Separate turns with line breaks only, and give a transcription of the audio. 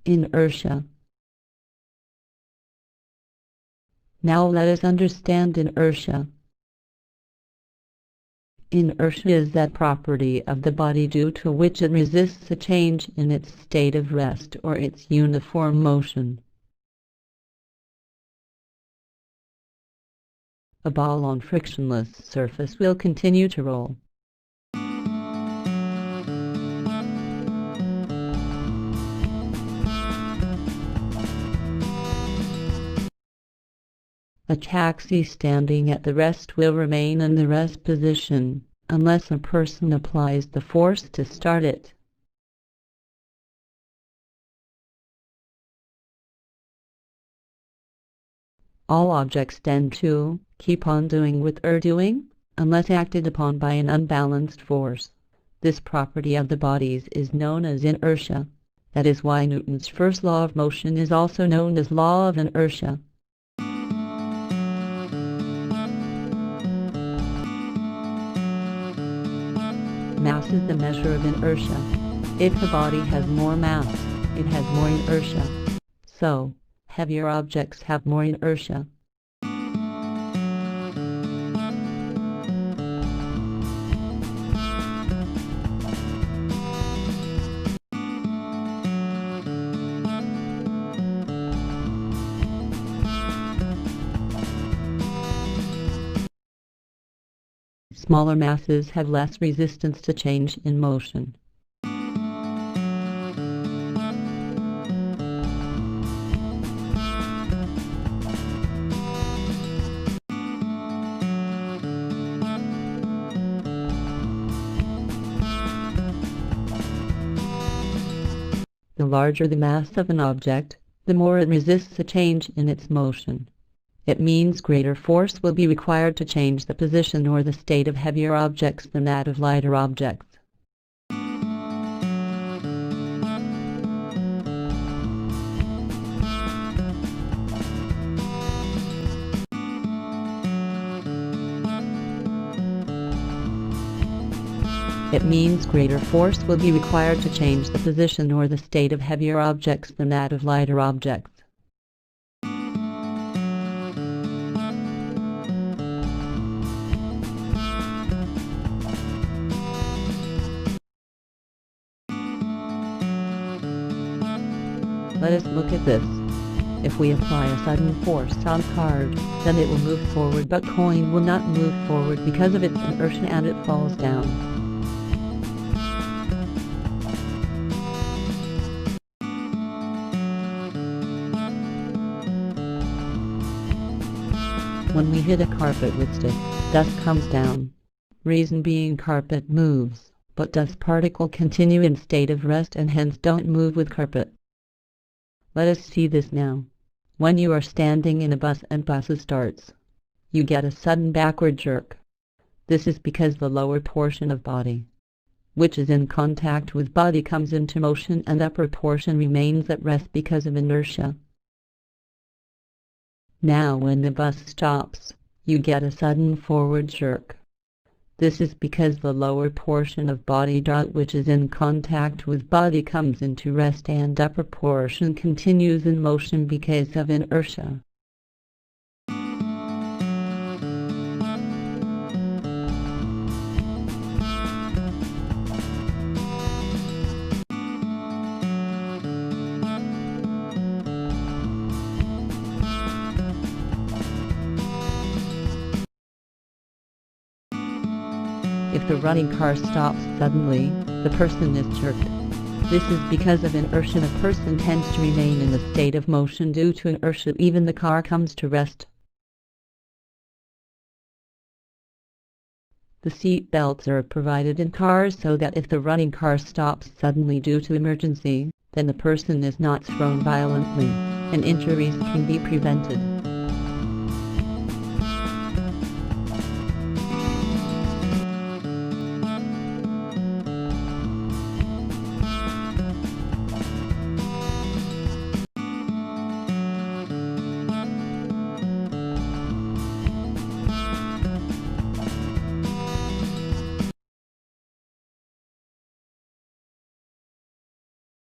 Inertia. Now let us understand inertia. Inertia is that property of the body due to which it resists a change in its state of rest or its uniform motion. A ball on frictionless surface will continue to roll. A taxi standing at the rest will remain in the rest position unless a person applies the force to start it. All objects tend to keep on doing what they're doing unless acted upon by an unbalanced force. This property of the bodies is known as inertia. That is why Newton's first law of motion is also known as law of inertia. Mass is the measure of inertia. If the body has more mass, it has more inertia. So, heavier objects have more inertia. Smaller masses have less resistance to change in motion. The larger the mass of an object, the more it resists a change in its motion. It means greater force will be required to change the position or the state of heavier objects than that of lighter objects. It means greater force will be required to change the position or the state of heavier objects than that of lighter objects. Let us look at this. If we apply a sudden force on a card, then it will move forward, but coin will not move forward because of its inertia and it falls down. When we hit a carpet with stick, dust comes down. Reason being carpet moves, but dust particle continue in state of rest and hence don't move with carpet. Let us see this now. When you are standing in a bus and bus starts, you get a sudden backward jerk. This is because the lower portion of body, which is in contact with body, comes into motion and upper portion remains at rest because of inertia. Now when the bus stops, you get a sudden forward jerk. This is because the lower portion of body, which is in contact with body, comes into rest and upper portion continues in motion because of inertia. If the running car stops suddenly, the person is jerked. This is because of inertia. The person tends to remain in a state of motion due to inertia even the car comes to rest. The seat belts are provided in cars so that if the running car stops suddenly due to emergency, then the person is not thrown violently, and injuries can be prevented.